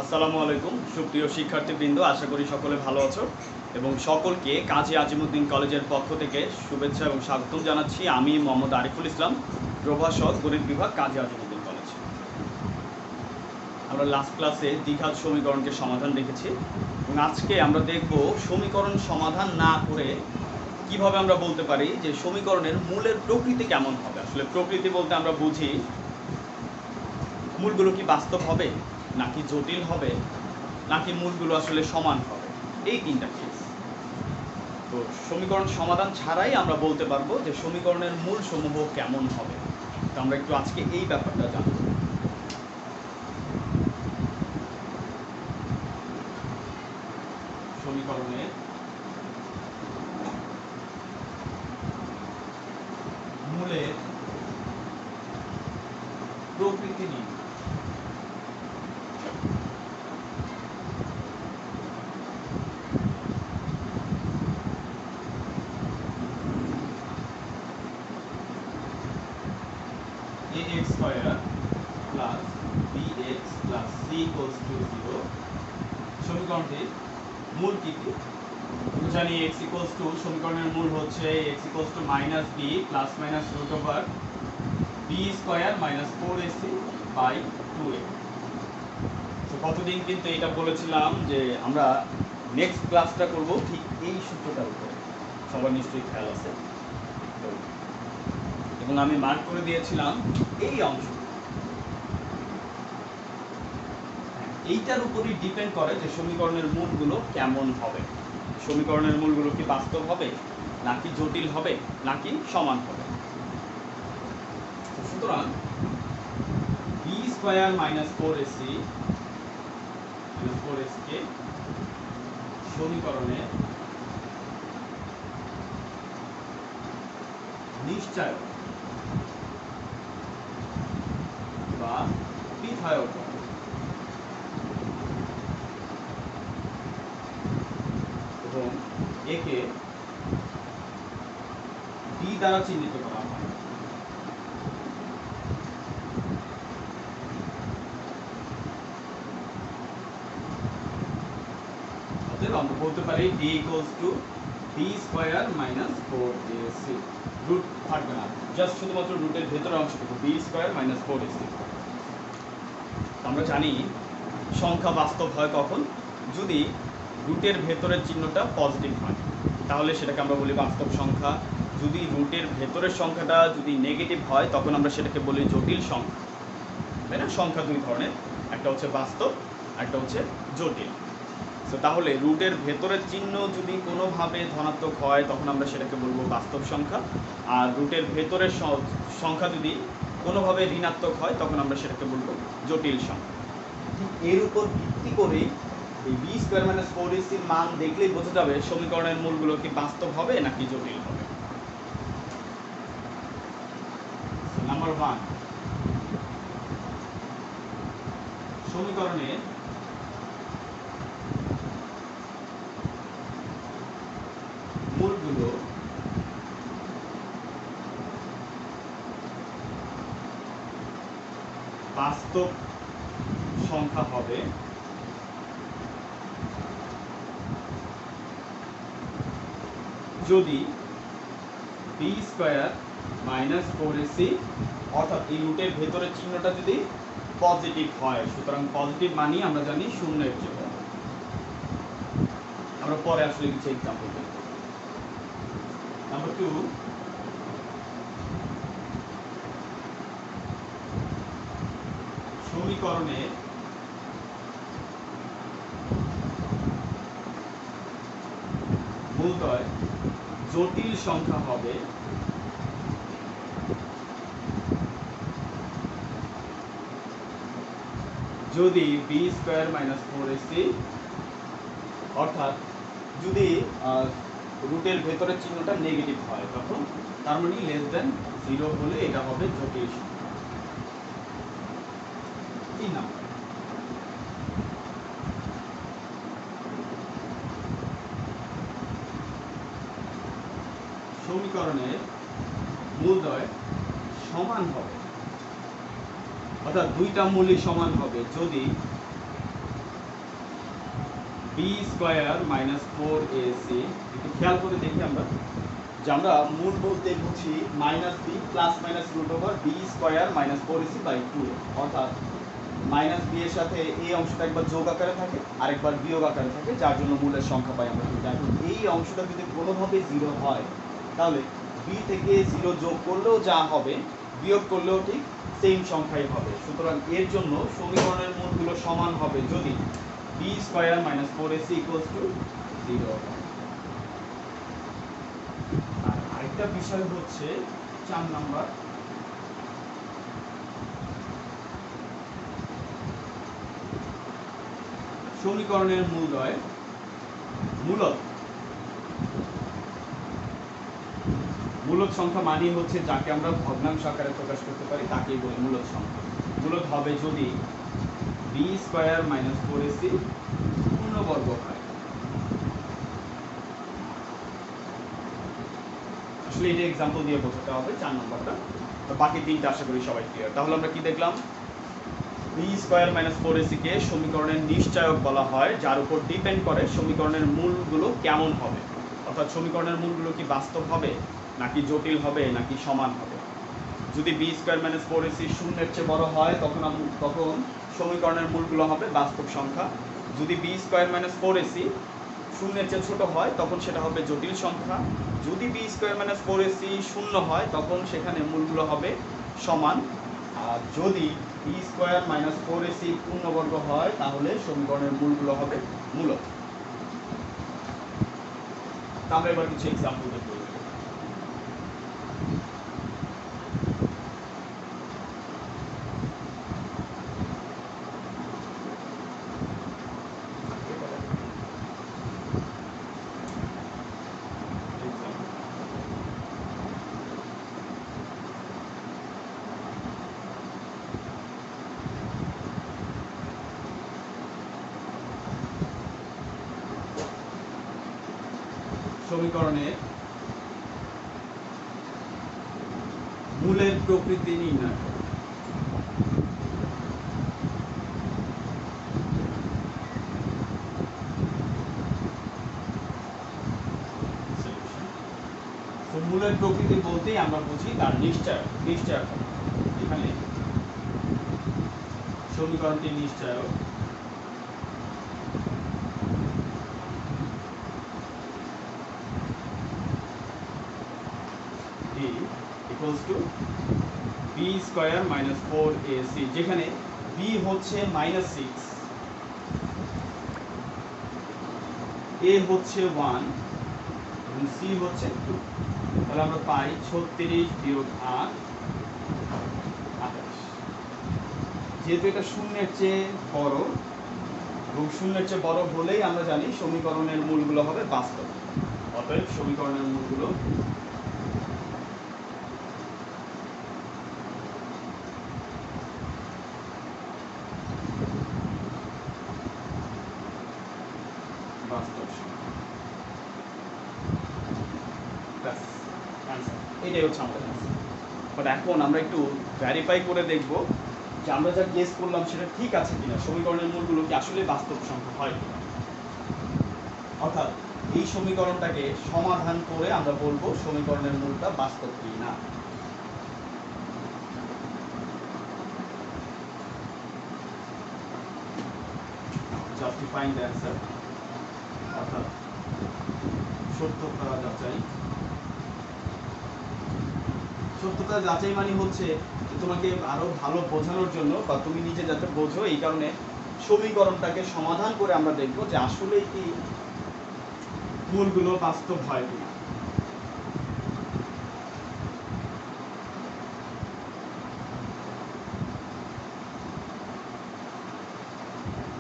আসসালামু আলাইকুম সুপ্রিয় শিক্ষার্থীবৃন্দ, আশা করি সকলে ভালো আছো এবং সকলকে কাজী আজিমউদ্দিন কলেজের পক্ষ থেকে শুভেচ্ছা এবং স্বাগতম জানাচ্ছি। আমি মোহাম্মদ আরিফুল ইসলাম, প্রভাষক, গণিত বিভাগ, কাজী আজিমউদ্দিন কলেজ। আমরা লাস্ট ক্লাসে দ্বিঘাত সমীকরণকে সমাধান দেখেছি এবং আজকে আমরা দেখব সমীকরণ সমাধান না করে কিভাবে আমরা বলতে পারি যে সমীকরণের মূলের প্রকৃতি কেমন হবে। আসলে প্রকৃতি বলতে আমরা বুঝি মূলগুলো কি বাস্তব হবে, নাকি জটিল হবে, নাকি মূলগুলো আসলে সমান হবে, এই তিনটা কেস। তো সমীকরণ সমাধান ছাড়াই আমরা বলতে পারবো যে সমীকরণের মূল সমূহ কেমন হবে। তো আমরা একটু আজকে এই ব্যাপারটা জানব। সমীকরণের মূলের প্রকৃতি নিয়ে ax square plus bx plus c equals to 0 সমীকরণটির মূল কি কি? আমরা জানি x ইকুয়ালস টু, সমীকরণের মূল হচ্ছে x equals to minus b plus minus root over b square minus 4ac by 2a। তো কতদিন কিন্তু এটা বলেছিলাম যে আমরা নেক্সট ক্লাসটা করব ঠিক এই সূত্রটার উপরে, সবার নিশ্চয়ই খেয়াল আছে। এবং আমি মার্ক করে দিয়েছিলাম এই অংশ, এইটার উপরই ডিপেন্ড করে যে সমীকরণের মূলগুলো কেমন হবে। সমীকরণের মূলগুলো কি বাস্তব হবে, নাকি জটিল হবে, নাকি সমান হবে। সুতরাং বি স্কয়ার মাইনাস 4ac কে সমীকরণের নিশ্চয়ক বা বিধায়ক এবং একে ডি দ্বারা চিহ্নিত করা হয়। আমরা বলতে পারি D equals to B square minus 4ac। Root থাকবে না, জাস্ট শুধুমাত্র রুটের ভেতরের অংশটুকু বি স্কয়ার মাইনাস 4ac। আমরা জানি সংখ্যা বাস্তব হয় কখন, যদি রুটের ভেতরের চিহ্নটা পজিটিভ হয়, তাহলে সেটাকে আমরা বলি বাস্তব সংখ্যা। যদি রুটের ভেতরের সংখ্যাটা যদি নেগেটিভ হয়, তখন আমরা সেটাকে বলি জটিল সংখ্যা। তাই না? সংখ্যা দুই ধরনের, একটা হচ্ছে বাস্তব, একটা হচ্ছে জটিল। তো তাহলে রুটের ভেতরের চিহ্ন যদি কোনোভাবে ধনাত্মক হয়, তখন আমরা সেটাকে বলবো বাস্তব সংখ্যা। আর রুটের ভেতরের সংখ্যা যদি কোনোভাবে ঋণাত্মক হয়, তখন আমরা সেটাকে বলবো জটিল সংখ্যা। ঠিক এর উপর ভিত্তি করেই এই বি স্কয়ার মাইনাস 4ac মান দেখলেই বোঝা যাবে সমীকরণের মূলগুলো কি বাস্তব হবে নাকি জটিল হবে। নাম্বার 1, সমীকরণের মূলগুলো বাস্তব সংখ্যা হবে যদি বি স্কয়ার মাইনাস 4ac অর্থাৎ এই রুটের ভেতরের চিহ্নটা যদি পজিটিভ হয়। সুতরাং পজিটিভ মানি আমরা জানি শূন্যের জন্য। আমরা পরে আসলে কিছু এক্সাম্পল দেখব। নাম্বার 2, সমীকরণের মূলদ্বয় জটিল সংখ্যা হবে যদি বি স্কয়ার মাইনাস 4ac অর্থাৎ যদি রুটের ভেতরের চিহ্নটা নেগেটিভ হয়, তখন তার মানে লেস দেন 0 হলে এটা হবে জটিল সংখ্যা। 3 নাম্বার, সমীকরণের মূলদ্বয় সমান হবে, অর্থাৎ দুইটা মূলই সমান হবে যদি বি স্কোয়ার মাইনাস 4ac। একটু খেয়াল করে দেখি আমরা যে আমরা মূল বলতে বুঝি minus B plus minus root over B square minus 4ac by 2, অর্থাৎ মাইনাস বি এর সাথে এই অংশটা একবার যোগ আকারে থাকে আরেকবার বিয়োগ আকারে থাকে, যার জন্য মূলের সংখ্যা পাই আমরা। এখন এই অংশটা যদি কোনোভাবে 0 হয় তাহলে বি থেকে 0 যোগ করলেও যা হবে বিয়োগ করলেও ঠিক সেম সংখ্যাই হবে। সুতরাং এর জন্য সমীকরণের মূলগুলো সমান হবে যদি B square minus 4ac equals to 0। আর আরেকটা বিষয় হচ্ছে 4 নাম্বার, সমীকরণের মূলদ্বয় মূলদ সংখ্যা মানেই হচ্ছে যাকে আমরা ভগ্নাংশ আকারে প্রকাশ করতে পারি তাকেই বলি মূলদ সংখ্যা। মূলদ হবে যদি বি স্কোয়ার মাইনাস 4ac পূর্ণবর্গ হয়। আসলে এটা এক্সাম্পল দিয়ে বোঝাতে হবে 4 নম্বরটা, তো বাকি 3টা আশা করি সবাই ক্লিয়ার। তাহলে আমরা কি দেখলাম, বি স্কোয়ার মাইনাস 4ac কে সমীকরণের নিশ্চয়ক বলা হয়, যার উপর ডিপেন্ড করে সমীকরণের মূলগুলো কেমন হবে, অর্থাৎ সমীকরণের মূলগুলো কি বাস্তব হবে নাকি জটিল হবে নাকি সমান হবে। যদি বি স্কোয়ার মাইনাস 4ac শূন্যের চেয়ে বড় হয় তখন সমীকরণের মূলগুলো হবে বাস্তব সংখ্যা। যদি বি স্কোয়ার মাইনাস 4ac শূন্যের চেয়ে ছোট হয় তখন সেটা হবে জটিল সংখ্যা। যদি বি স্কোয়ার মাইনাস 4ac শূন্য হয় তখন সেখানে মূলগুলো হবে সমান। আর যদি বি স্কোয়ার মাইনাস 4ac পূর্ণবর্গ হয় তাহলে সমীকরণের মূলগুলো হবে মূলদ। আমরা এবার কিছু এক্সাম্পল দেখব। সমীকরণের মূলের প্রকৃতি নির্ণয়। মূলের প্রকৃতি বলতেই আমরা বুঝি তার নিশ্চয়। এখানে সমীকরণটি নিশ্চয়ক D equals to b square minus 4ac, যেখানে b হচ্ছে মাইনাস 6, a হচ্ছে 1 এবং c হচ্ছে 2। তাহলে আমরা পাই 36 বিয়োগ 8 28। যেহেতু এটা শূন্যের চেয়ে বড় এবং শূন্যের চেয়ে বড় হলেই আমরা জানি সমীকরণের মূলগুলো হবে বাস্তব। অতএব সমীকরণের মূলগুলো বাস্তব। এটাই হচ্ছে আমাদের অ্যান্সার। বাট এখন আমরা একটু ভেরিফাই করে দেখব যে আমরা যা গেস করলাম সেটা ঠিক আছে কিনা, সমীকরণের মূলগুলো কি আসলে বাস্তব সংখ্যা হয় কিনা। অর্থাৎ এই সমীকরণটাকে সমাধান করে আমরা বলবো সমীকরণের মূলটা বাস্তব কি না। জাস্টিফাইং দ্য অ্যান্সার, অর্থাৎ সত্যতা যাচাই। সত্যতা যাচাই মানে হচ্ছে তোমাকে আরো ভালো বোঝানোর জন্য বা তুমি নিজে যাতে বোঝো এই কারণে সমীকরণটাকে সমাধান করে আমরা দেখব যে আসলে কি মূলগুলো বাস্তব হয় কিনা।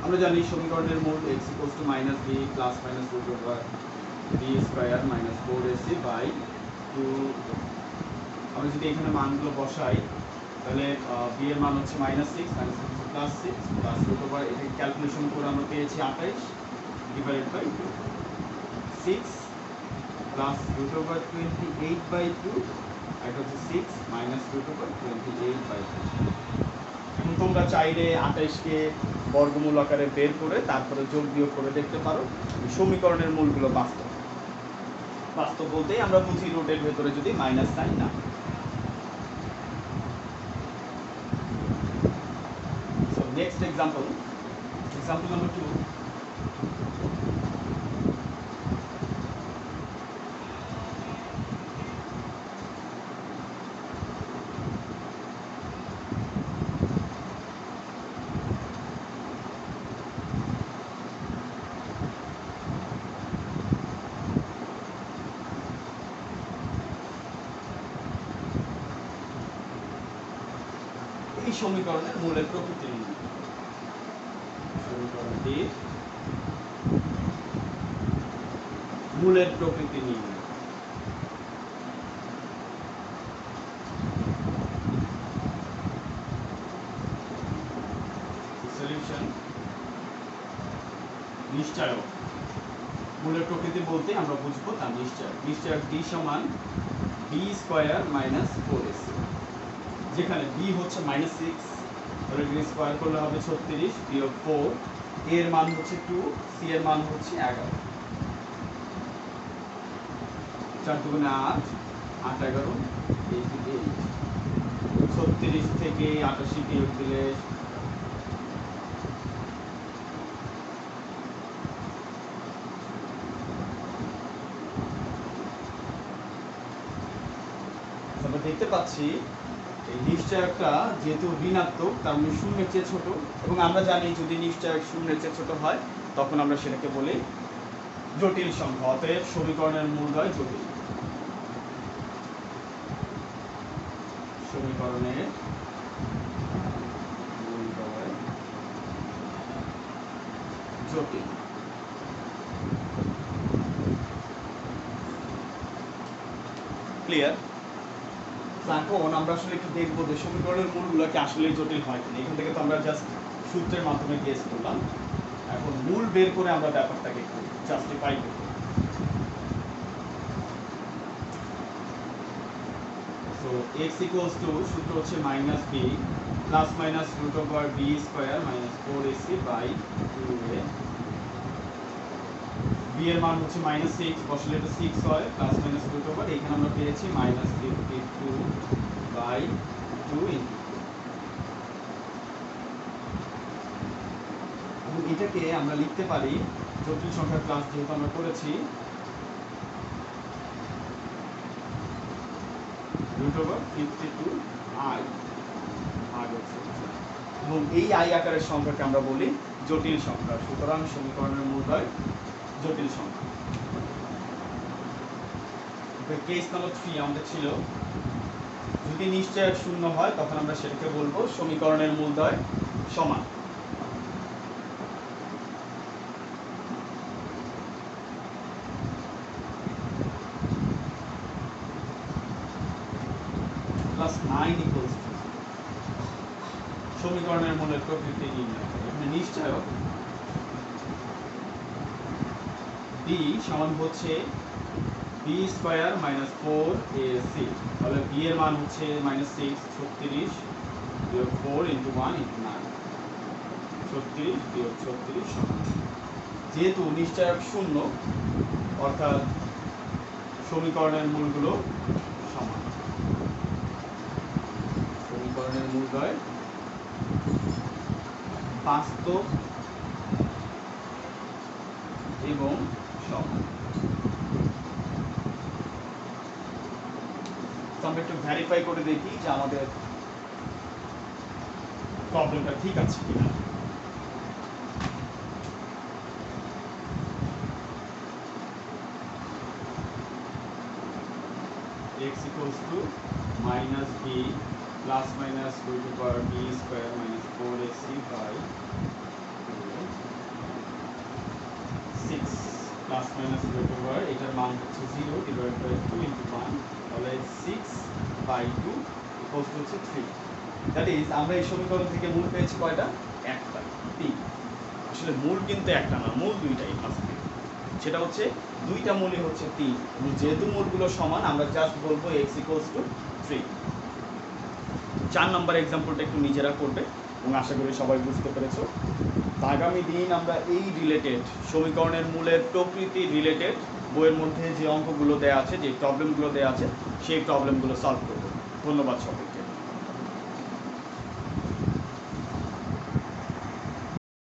আমরা জানি সমীকরণের মূল x equals to minus b plus minus root over b square minus 4ac by 2। আমরা যদি এখানে মানগুলো বসাই তাহলে b এর মান হচ্ছে -6 minus plus 6 plus root over, এটা ক্যালকুলেশন করে আমরা পেয়েছি 28 divided by 2, 6 plus root over 28 by 2, এটা হচ্ছে 6 minus root over 28 by 2। এখন তোমরা চাইলে 28কে বর্গমূল আকারে বের করে তারপরে যোগ বিয়োগ করে দেখতে পারো। সমীকরণের মূলগুলো বাস্তব। বাস্তব বলতেই আমরা বুঝি রুটের ভেতরে যদি মাইনাস সাইন না। So next example number 2. এই সমীকরণের মূলের প্রকৃতি নির্ণয়। সমীকরণটির মূলের প্রকৃতি নির্ণয়। সলিউশন নিশ্চয়ক। মূলের প্রকৃতি বলতে আমরা বুঝবো তার নিশ্চয়ক। নিশ্চয়ক d সমান b স্কয়ার মাইনাস 4ac, যেখানে b হচ্ছে -6 তাহলে d স্কয়ার করলে হবে 36 বিয়োগ 4, a এর মান হচ্ছে 2, c এর মান হচ্ছে 11। 4 দুগুণে 8, 8 11 88। 36 থেকে 88 বিয়োগ দিলে আমরা দেখতে পাচ্ছি এই নিশ্চয়কটা যেহেতু ঋণাত্মক তার মানে শূন্যের চেয়ে ছোট, এবং আমরা জানি যদি নিশ্চয়ক শূন্যের চেয়ে ছোট হয় তখন আমরা সেটাকে বলি জটিল সংখ্যা। অতএব সমীকরণের মূলদ্বয় জটিল। সমীকরণের মূলদ্বয় জটিল। ক্লিয়ার? এখন আমরা আসলে একটু দেখবো যে সমীকরণের মূলগুলো কি আসলে জটিল হয় কিনা। এখান থেকে তো আমরা জাস্ট সূত্রের মাধ্যমে গেস করলাম, এখন মূল বের করে আমরা ব্যাপারটাকে একটু জাস্টিফাই করব। সো x ইকুয়ালস টু সূত্র হচ্ছে -b plus minus root over b square minus 4ac by 2a। b এর মান হচ্ছে -6, বসলে এটা 6 হয়, প্লাস মাইনাস রুট ওভার এখানে আমরা পেয়েছি -52 বাই 2 ইনটু। এবং এটাকে আমরা লিখতে পারি জটিল সংখ্যার ক্লাস যেহেতু আমরা করেছি রুট ওভার 52i এবং এই i আকারের সংখ্যাকে আমরা বলি জটিল সংখ্যা। সুতরাং সমীকরণের মূলদ্বয় জটিল সংখ্যা। কেস নাম্বার 3 আমাদের ছিল যদি নিশ্চয়ক শূন্য হয় তখন আমরা সেটাকে বলবো সমীকরণের মূলদ্বয় সমান। +9 ইকুয়ালস টু সমীকরণের মূলের প্রকৃতি নির্ণয়। এখানে নিশ্চয়ক d সমান হচ্ছে b স্কয়ার মাইনাস 4ac, তাহলে b এর মান হচ্ছে -6 36 বিয়োগ 4 ইনটু 1 ইনটু 9, 36 বিয়োগ 36 সমান। যেহেতু নিশ্চয়ক শূন্য অর্থাৎ সমীকরণের মূলগুলো সমান। সমীকরণের মূলদ্বয় বাস্তব এবং সমান। আমরা একটু ভেরিফাই করে দেখি যে আমাদের প্রবলেমটা ঠিক আছে কিনা। x equals to -b plus minus root over b square minus 4ac by 6 plus minus root over এটার মান হচ্ছে 0 divided by 2 into 1, তাহলে 6 by 2 equals to হচ্ছে 3। দ্যাট ইজ আমরা এই সমীকরণ থেকে মূল পেয়েছি কয়টা? একটা, 3। আসলে মূল কিন্তু একটা না, মূল দুইটাই আসবে। সেটা হচ্ছে দুইটা মূলই হচ্ছে 3, এবং যেহেতু মূলগুলো সমান আমরা জাস্ট বলবো x equals to 3। 4 নম্বর এক্সাম্পলটা একটু নিজেরা করবে। এবং আশা করি সবাই বুঝতে পেরেছো। আগামী দিন আমরা এই রিলেটেড সমীকরণের মূলের প্রকৃতি রিলেটেড বইয়ের মধ্যে যে অঙ্কগুলো দেওয়া আছে, যে প্রবলেমগুলো দেওয়া আছে, সেই প্রবলেমগুলো সলভ করব। ধন্যবাদ সবাই।